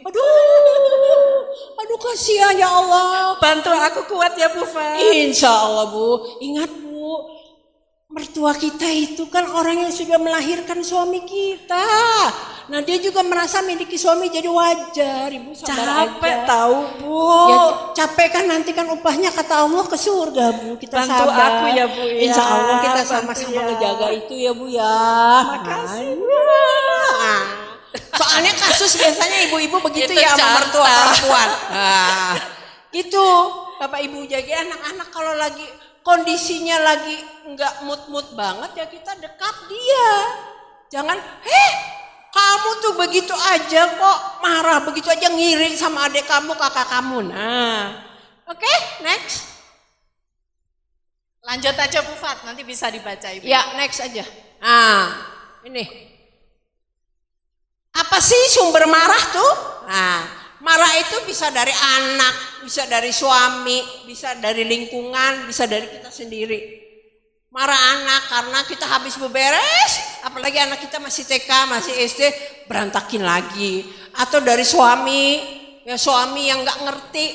Aduh kasihan ya Allah. Bantu aku kuat ya Bu Fat. Insya Allah Bu. Ingat Bu, mertua kita itu kan orang yang sudah melahirkan suami kita. Nah dia juga merasa miliki suami jadi wajar. Ibu sabar Capek aja. tahu Bu. Ya, capek kan nanti kan upahnya kata Allah ke surga Bu. Kita Bantu sabar. aku ya Bu ya. Insya Allah kita Bantu sama-sama ya. ngejaga itu ya Bu ya. Makasih. Nah, soalnya kasus biasanya ibu-ibu begitu Itu ya sama mertua contoh. perempuan. Nah, gitu Bapak Ibu jaga anak-anak kalau lagi kondisinya lagi nggak mood banget ya kita dekap dia. Jangan, kamu tuh begitu aja kok marah, begitu aja ngiri sama adik kamu, kakak kamu. Nah, oke, next. Lanjut aja Bu Fat, nanti bisa dibaca Ibu. Ya, next aja. Nah, ini. Apa sih sumber marah tuh? Nah, marah itu bisa dari anak, bisa dari suami, bisa dari lingkungan, bisa dari kita sendiri. Marah anak karena kita habis beberes, apalagi anak kita masih TK, masih SD, berantakin lagi. Atau dari suami, ya suami yang nggak ngerti,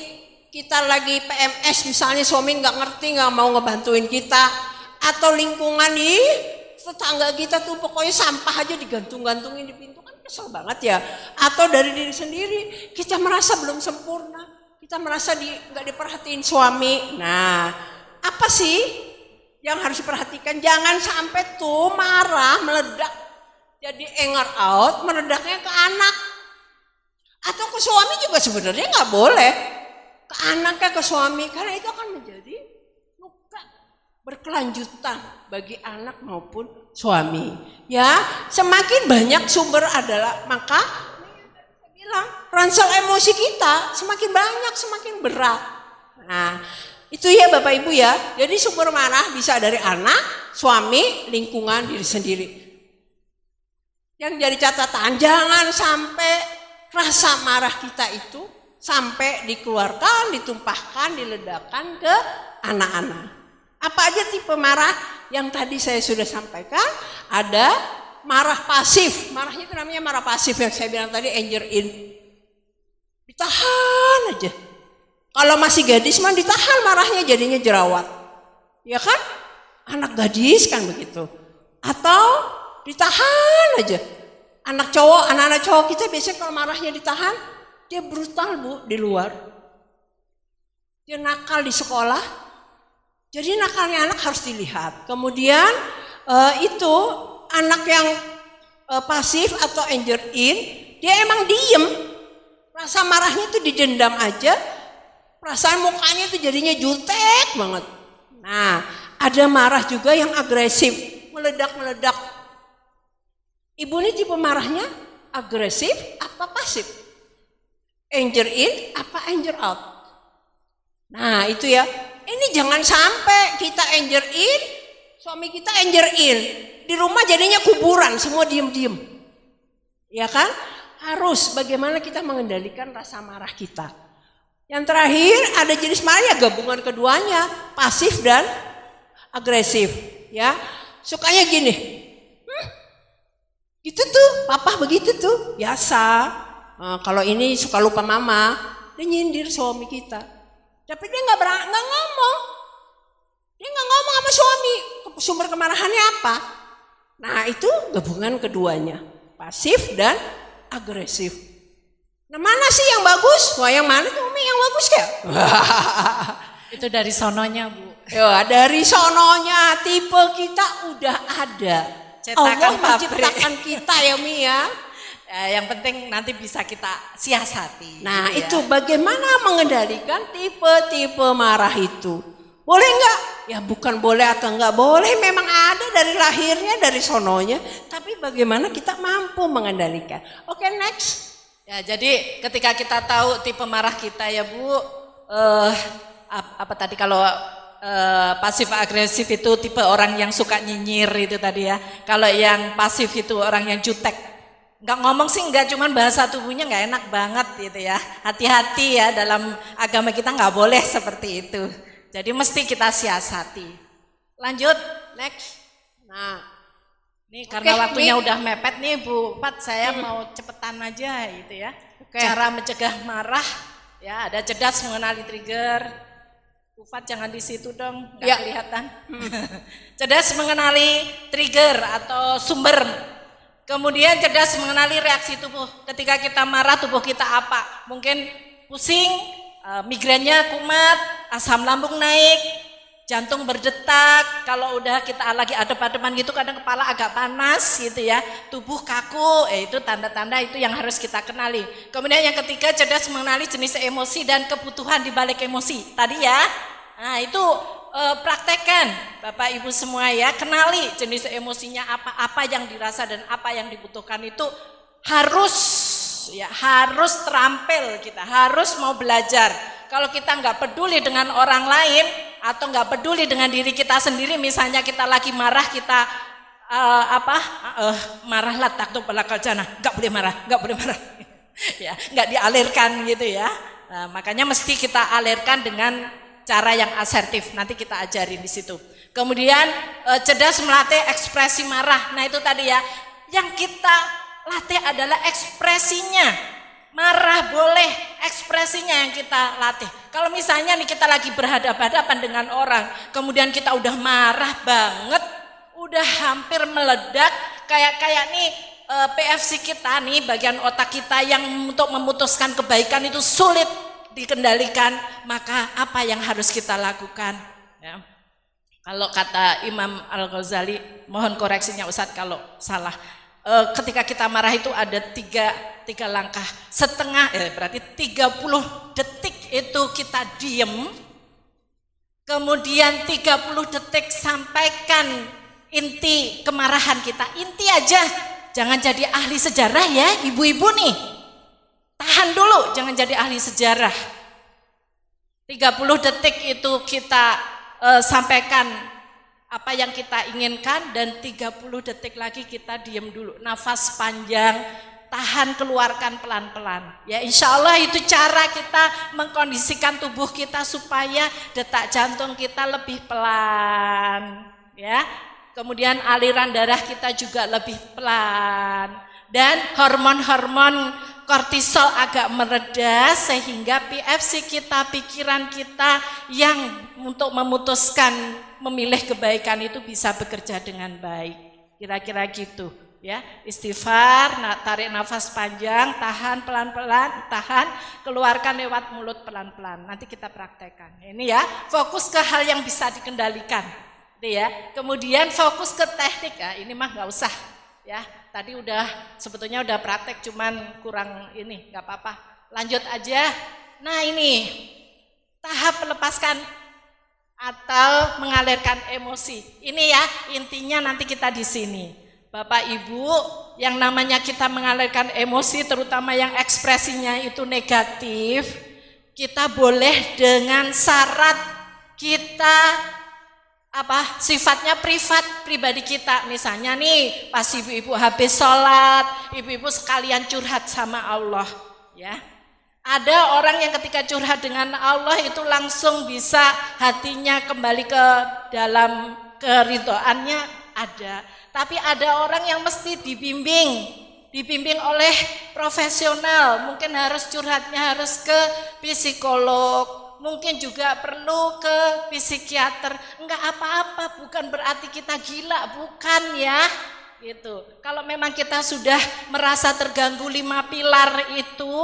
kita lagi PMS misalnya suami nggak ngerti, nggak mau ngebantuin kita. Atau lingkungan tetangga kita tuh pokoknya sampah aja digantung-gantungin di pintu, kan kesel banget ya. Atau dari diri sendiri, kita merasa belum sempurna, kita merasa nggak diperhatiin suami. Nah, apa sih yang harus diperhatikan? Jangan sampai tuh marah meledak jadi anger out, meledaknya ke anak atau ke suami juga sebenarnya nggak boleh, ke anaknya, ke suami, karena itu akan menjadi luka berkelanjutan bagi anak maupun suami. Ya, semakin banyak sumber adalah maka saya bilang ransel emosi kita semakin banyak semakin berat. Nah, itu ya Bapak Ibu ya. Jadi sumber marah bisa dari anak, suami, lingkungan, diri sendiri. Yang jadi catatan, jangan sampai rasa marah kita itu sampai dikeluarkan, ditumpahkan, diledakkan ke anak-anak. Apa aja tipe marah yang tadi saya sudah sampaikan? Ada marah pasif. Marahnya itu namanya marah pasif yang saya bilang tadi, anger in. Ditahan aja. Kalau masih gadis mah ditahan marahnya jadinya jerawat. Ya kan? Anak gadis kan begitu. Atau ditahan aja. Anak cowok, anak-anak cowok kita biasanya kalau marahnya ditahan, dia brutal Bu di luar. Dia nakal di sekolah. Jadi nakalnya anak harus dilihat. Kemudian itu anak yang pasif atau anger in, dia emang diem. Rasa marahnya itu didendam aja. Perasaan mukanya itu jadinya jutek banget. Nah, ada marah juga yang agresif, meledak-meledak. Ibu ini tipe marahnya agresif apa pasif? Anger in apa anger out? Nah, itu ya. Ini jangan sampai kita anger in, suami kita anger in. Di rumah jadinya kuburan, semua diem-diem. Ya kan? Harus bagaimana kita mengendalikan rasa marah kita. Yang terakhir ada jenis marah ya gabungan keduanya, pasif dan agresif. Ya, sukanya gini, gitu tuh, papa begitu tuh, biasa. Nah, kalau ini suka lupa mama, dia nyindir suami kita. Tapi dia nggak ngomong. sumber kemarahannya apa? Nah itu gabungan keduanya, pasif dan agresif. Nah mana sih yang bagus? Wah yang mana tuh Umi yang bagus ya? Itu dari sononya Bu. Ya dari sononya tipe kita udah ada. Cetakan Allah pabrik. menciptakan kita ya Umi ya. Yang penting nanti bisa kita siasati. Nah gitu ya. itu bagaimana mengendalikan tipe-tipe marah itu. Boleh enggak? Ya bukan boleh atau enggak boleh, memang ada dari lahirnya, dari sononya. Tapi bagaimana kita mampu mengendalikan. Oke next. Ya jadi ketika kita tahu tipe marah kita ya Bu, apa tadi kalau pasif agresif itu tipe orang yang suka nyinyir itu tadi ya. Kalau yang pasif itu orang yang jutek. Nggak ngomong sih enggak, cuman bahasa tubuhnya nggak enak banget gitu ya. Hati-hati ya, dalam agama kita nggak boleh seperti itu. Jadi mesti kita siasati. Lanjut, next. Nah, nih karena Oke, waktunya Umi. udah mepet nih Bu Pat, saya mau cepetan aja gitu ya. Oke. Cara mencegah marah, ya ada cerdas mengenali trigger. Bu Pat jangan di situ dong, nggak Ya. kelihatan. Cerdas mengenali trigger atau sumber. Kemudian cerdas mengenali reaksi tubuh. Ketika kita marah tubuh kita apa? Mungkin pusing, migrainnya kumat, asam lambung naik, jantung berdetak. Kalau udah kita lagi adep-adepan gitu kadang kepala agak panas gitu ya. Tubuh kaku, itu tanda-tanda itu yang harus kita kenali. Kemudian yang ketiga cerdas mengenali jenis emosi dan kebutuhan di balik emosi. Tadi ya. Nah, itu praktekkan Bapak Ibu semua ya, kenali jenis emosinya apa yang dirasa dan apa yang dibutuhkan itu harus terampil, kita harus mau belajar. Kalau kita nggak peduli dengan orang lain atau nggak peduli dengan diri kita sendiri, misalnya kita lagi marah, kita marahlah takut belakal jana, nggak boleh marah ya, nggak dialirkan gitu ya. Nah, makanya mesti kita alirkan dengan cara yang asertif, nanti kita ajarin di situ. Kemudian cerdas melatih ekspresi marah. Nah itu tadi ya, yang kita latih adalah ekspresinya. Marah boleh, ekspresinya yang kita latih. Kalau misalnya nih kita lagi berhadapan-hadapan dengan orang, kemudian kita udah marah banget, udah hampir meledak, kayak nih PFC kita nih, bagian otak kita yang untuk memutuskan kebaikan itu sulit dikendalikan, maka apa yang harus kita lakukan ya. Kalau kata Imam Al-Ghazali, mohon koreksinya Ustadz kalau salah, ketika kita marah itu ada tiga langkah, berarti 30 detik itu kita diem, kemudian 30 detik sampaikan inti kemarahan kita, inti aja, jangan jadi ahli sejarah ya ibu-ibu nih. Tahan dulu, jangan jadi ahli sejarah. 30 detik itu kita sampaikan apa yang kita inginkan, dan 30 detik lagi kita diam dulu. Nafas panjang, tahan, keluarkan pelan-pelan. Ya insya Allah itu cara kita mengkondisikan tubuh kita supaya detak jantung kita lebih pelan. Ya, kemudian aliran darah kita juga lebih pelan. Dan hormon-hormon kortisol agak mereda sehingga PFC kita, pikiran kita yang untuk memutuskan memilih kebaikan itu bisa bekerja dengan baik. Kira-kira gitu ya. Istighfar, tarik nafas panjang, tahan pelan-pelan, tahan, keluarkan lewat mulut pelan-pelan. Nanti kita praktekkan. Ini ya, fokus ke hal yang bisa dikendalikan. Gitu ya. Kemudian fokus ke teknik ya. Ini mah nggak usah ya. Tadi sebetulnya udah praktek, cuman kurang ini, nggak apa-apa. Lanjut aja. Nah ini tahap melepaskan atau mengalirkan emosi. Ini ya intinya nanti kita di sini. Bapak Ibu, yang namanya kita mengalirkan emosi, terutama yang ekspresinya itu negatif, kita boleh dengan syarat kita sifatnya pribadi kita. Misalnya nih pas ibu-ibu habis sholat, ibu-ibu sekalian curhat sama Allah ya. Ada orang yang ketika curhat dengan Allah itu langsung bisa hatinya kembali ke dalam keridhoannya, ada. Tapi ada orang yang mesti dibimbing oleh profesional. Mungkin harus curhatnya harus ke psikolog, mungkin juga perlu ke psikiater. Enggak apa-apa Bu, bukan berarti kita gila, bukan ya. Gitu. Kalau memang kita sudah merasa terganggu 5 pilar itu,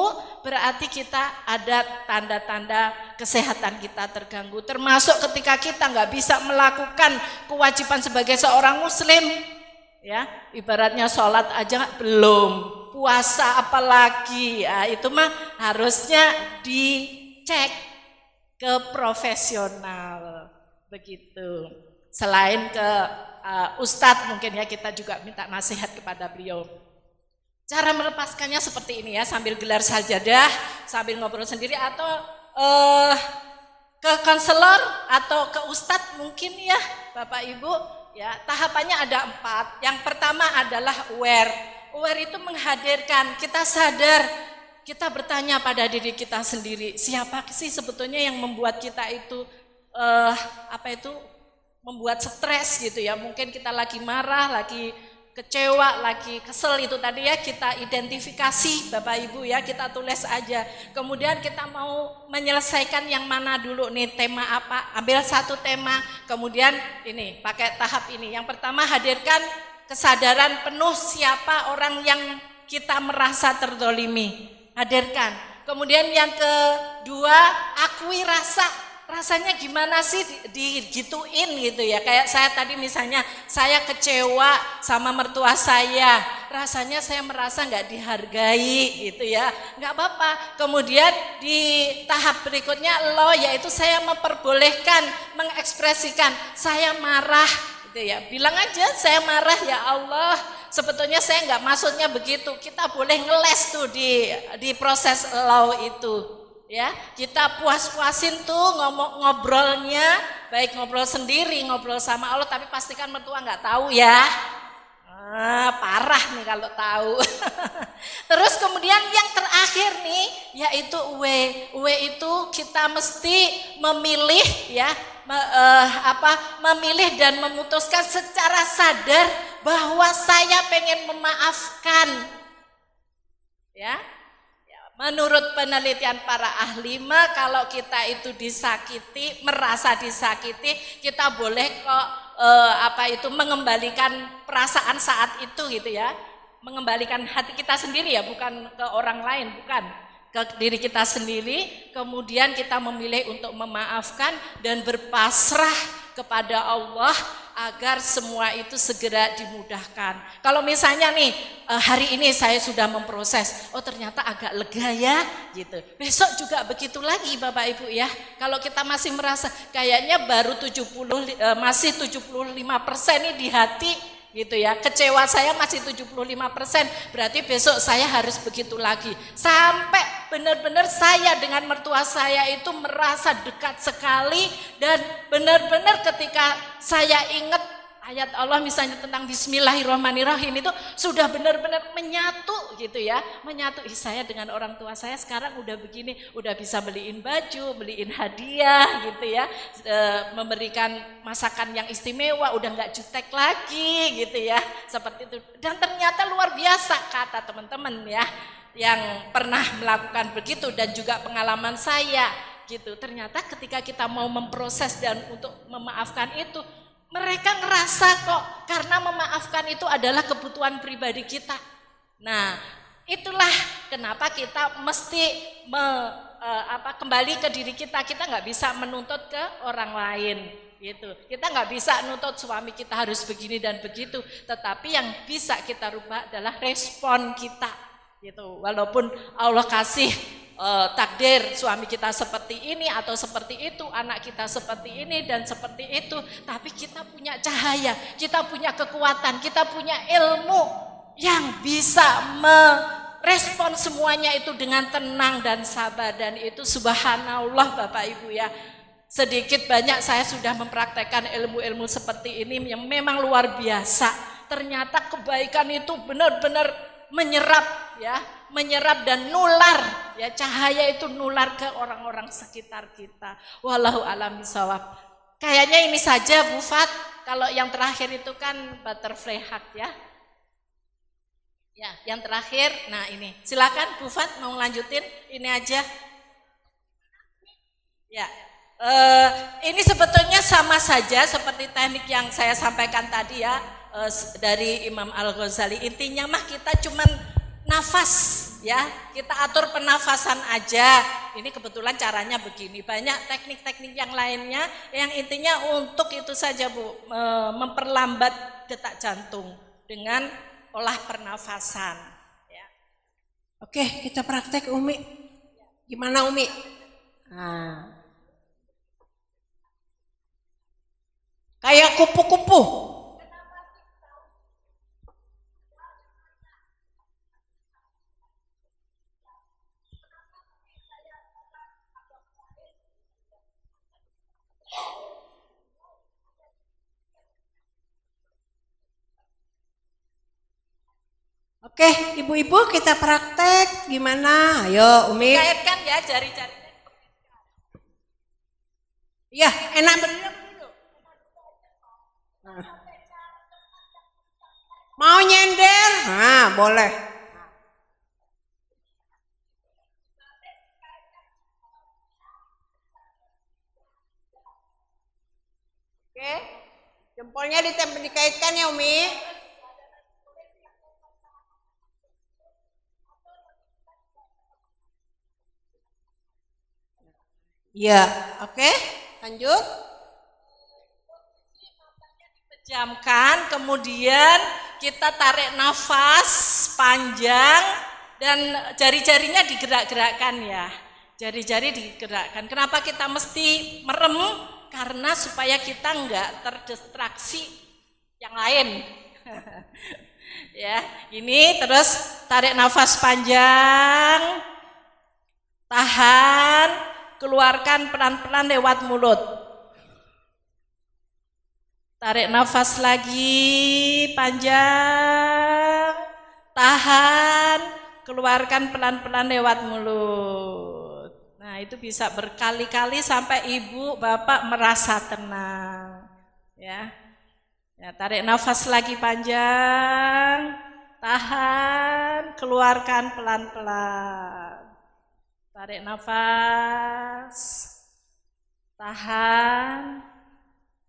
berarti kita ada tanda-tanda kesehatan kita terganggu. Termasuk ketika kita nggak bisa melakukan kewajiban sebagai seorang muslim, ya, ibaratnya sholat aja belum, puasa apalagi, ya, itu mah harusnya dicek ke profesional, begitu. Selain ke Ustadz mungkin ya, kita juga minta nasihat kepada beliau. Cara melepaskannya seperti ini ya, sambil gelar sajadah, sambil ngobrol sendiri, atau ke konselor atau ke Ustadz mungkin ya Bapak Ibu. Ya, tahapannya ada 4. Yang pertama adalah aware. Aware itu menghadirkan, kita sadar, kita bertanya pada diri kita sendiri, siapa sih sebetulnya yang membuat kita itu membuat stres gitu ya. Mungkin kita lagi marah, lagi kecewa, lagi kesel, itu tadi ya kita identifikasi Bapak Ibu ya, kita tulis aja. Kemudian kita mau menyelesaikan yang mana dulu nih, tema apa, ambil satu tema. Kemudian ini pakai tahap ini. Yang pertama, hadirkan kesadaran penuh siapa orang yang kita merasa terzolimi, hadirkan. Kemudian yang kedua, akui rasanya gimana sih digituin gitu ya. Kayak saya tadi misalnya, saya kecewa sama mertua saya, rasanya saya merasa nggak dihargai gitu ya. Nggak apa-apa. Kemudian di tahap berikutnya yaitu saya memperbolehkan, mengekspresikan saya marah gitu ya. Bilang aja saya marah ya Allah, sebetulnya saya nggak maksudnya begitu. Kita boleh ngeles tuh di proses itu. Ya, kita puas-puasin tuh ngobrolnya, baik ngobrol sendiri, ngobrol sama Allah, tapi pastikan mertua nggak tahu ya. Parah nih kalau tahu. Terus kemudian yang terakhir nih, yaitu uwe itu kita mesti memilih ya, memilih dan memutuskan secara sadar bahwa saya pengen memaafkan, ya. Menurut penelitian para ahli, kalau kita itu disakiti, merasa disakiti, kita boleh kok mengembalikan perasaan saat itu gitu ya. Mengembalikan hati kita sendiri ya, bukan ke orang lain, bukan ke diri kita sendiri. Kemudian kita memilih untuk memaafkan dan berpasrah kepada Allah agar semua itu segera dimudahkan. Kalau misalnya nih hari ini saya sudah memproses, ternyata agak lega ya gitu. Besok juga begitu lagi Bapak Ibu ya. Kalau kita masih merasa kayaknya baru 75% nih di hati gitu ya. Kecewa saya masih 75%, berarti besok saya harus begitu lagi. Sampai benar-benar saya dengan mertua saya itu merasa dekat sekali, dan benar-benar ketika saya ingat ayat Allah misalnya tentang Bismillahirrahmanirrahim itu sudah benar-benar menyatu gitu ya, menyatu. Saya dengan orang tua saya sekarang udah begini, udah bisa beliin baju, beliin hadiah gitu ya, memberikan masakan yang istimewa, udah nggak jutek lagi gitu ya, seperti itu. Dan ternyata luar biasa kata teman-teman ya, yang pernah melakukan begitu dan juga pengalaman saya gitu. Ternyata ketika kita mau memproses dan untuk memaafkan itu, mereka ngerasa kok, karena memaafkan itu adalah kebutuhan pribadi kita. Nah, itulah kenapa kita mesti kembali ke diri kita. Kita nggak bisa menuntut ke orang lain gitu. Kita nggak bisa nuntut suami kita harus begini dan begitu. Tetapi yang bisa kita rubah adalah respon kita gitu. Walaupun Allah kasih takdir suami kita seperti ini atau seperti itu, anak kita seperti ini dan seperti itu, tapi kita punya cahaya, kita punya kekuatan, kita punya ilmu yang bisa merespon semuanya itu dengan tenang dan sabar. Dan itu subhanallah Bapak Ibu ya, sedikit banyak saya sudah mempraktekkan ilmu-ilmu seperti ini yang memang luar biasa. Ternyata kebaikan itu benar-benar menyerap ya, menyerap dan nular ya, cahaya itu nular ke orang-orang sekitar kita. Wallahu a'lam bishawab. Kayaknya ini saja Bu Fat. Kalau yang terakhir itu kan butterfly heart ya. Ya, yang terakhir. Nah, ini. Silakan Bu Fat mau lanjutin ini aja. Ya. Ini sebetulnya sama saja seperti teknik yang saya sampaikan tadi ya, dari Imam Al-Ghazali. Intinya mah kita cuman nafas ya, kita atur penafasan aja. Ini kebetulan caranya begini. Banyak teknik-teknik yang lainnya yang intinya untuk itu saja Bu, memperlambat detak jantung dengan olah pernafasan ya. Oke, kita praktek Umi. Gimana Umi? Nah. Kayak kupu-kupu. Oke, ibu-ibu kita praktek gimana? Ayo Umi. Kaitkan ya jari-jari. Iya, enak bener. Nah. Mau nyender? Nah, boleh. Oke, jempolnya dikaitkan ya Umi. Iya, oke, lanjut. Pejamkan, kemudian kita tarik nafas panjang dan jari-jarinya digerak-gerakkan ya. Jari-jari digerakkan. Kenapa kita mesti merem? Karena supaya kita enggak terdistraksi yang lain. Ya, ini terus tarik nafas panjang, tahan, keluarkan pelan-pelan lewat mulut. Tarik nafas lagi, panjang, tahan, keluarkan pelan-pelan lewat mulut. Nah, itu bisa berkali-kali sampai ibu, bapak merasa tenang. Ya, tarik nafas lagi panjang, tahan, keluarkan pelan-pelan. Tarik nafas, tahan,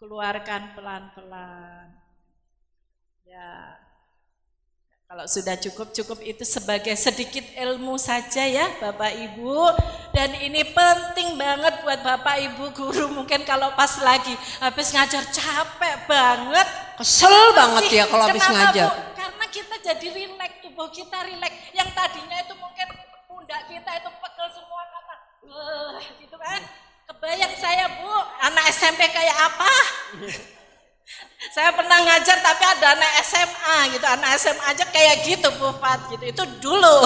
keluarkan pelan-pelan. Ya, kalau sudah cukup itu sebagai sedikit ilmu saja ya Bapak Ibu. Dan ini penting banget buat Bapak Ibu guru. Mungkin kalau pas lagi habis ngajar capek banget. Kesel banget ya kalau habis ngajar. Bu? Karena kita jadi rileks, tubuh kita rileks. Yang tadinya itu mungkin pundak kita itu pegel semua karena gitu kan. Kebayang saya Bu, anak SMP kayak apa? Saya pernah ngajar tapi ada anak SMA gitu, anak SMA aja kayak gitu Bu Fat gitu. Itu dulu.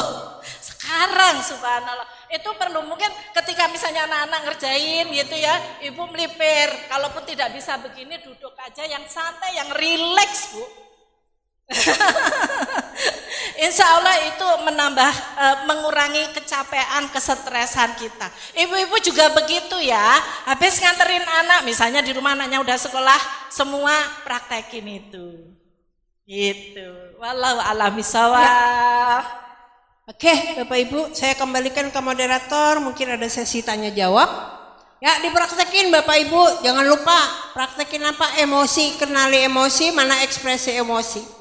Sekarang subhanallah, itu perlu mungkin ketika misalnya anak-anak ngerjain gitu ya, ibu melipir. Kalaupun tidak bisa begini, duduk aja yang santai, yang rileks Bu. Insya Allah itu menambah, mengurangi kecapean, kesetresan kita. Ibu-ibu juga begitu ya. Habis nganterin anak, misalnya di rumah anaknya udah sekolah, semua praktekin itu. Gitu. Wallahu a'lam bishawab. Ya. Oke, Bapak Ibu, saya kembalikan ke moderator. Mungkin ada sesi tanya jawab. Ya, dipraktekin Bapak Ibu. Jangan lupa praktekin apa? Emosi, kenali emosi, mana ekspresi emosi.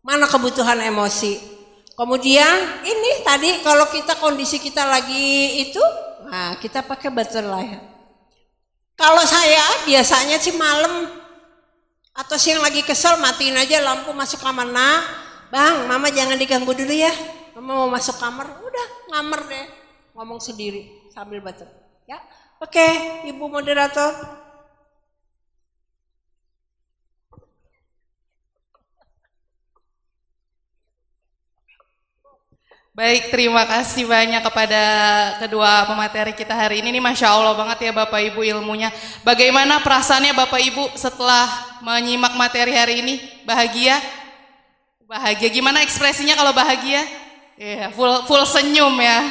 Mana kebutuhan emosi. Kemudian ini tadi kalau kita kondisi kita lagi itu, nah kita pakai butterfly. Kalau saya biasanya sih malam atau siang lagi kesel matiin aja lampu, masuk kamar. Nah, Bang, Mama jangan diganggu dulu ya. Mama mau masuk kamar, udah ngamar deh, ngomong sendiri sambil butterfly. Ya, oke, Ibu moderator. Baik, terima kasih banyak kepada kedua pemateri kita hari ini. Masya Allah banget ya Bapak Ibu ilmunya. Bagaimana perasaannya Bapak Ibu setelah menyimak materi hari ini? Bahagia? Bahagia, gimana ekspresinya kalau bahagia? Ya, full senyum ya.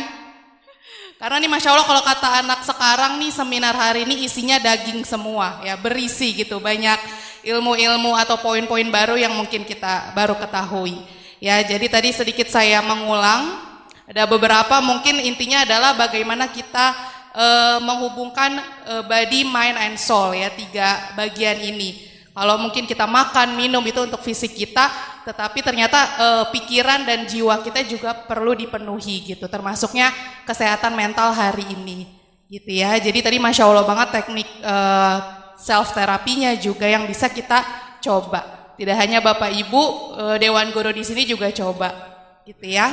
Karena nih Masya Allah kalau kata anak sekarang nih seminar hari ini isinya daging semua ya, berisi gitu. Banyak ilmu-ilmu atau poin-poin baru yang mungkin kita baru ketahui. Ya, jadi tadi sedikit saya mengulang, ada beberapa mungkin intinya adalah bagaimana kita menghubungkan body, mind, and soul ya, 3 bagian ini. Kalau mungkin kita makan, minum itu untuk fisik kita, tetapi ternyata pikiran dan jiwa kita juga perlu dipenuhi gitu, termasuknya kesehatan mental hari ini gitu ya. Jadi tadi Masya Allah banget teknik self terapinya juga yang bisa kita coba. Tidak hanya Bapak Ibu, Dewan Guru di sini juga coba gitu ya.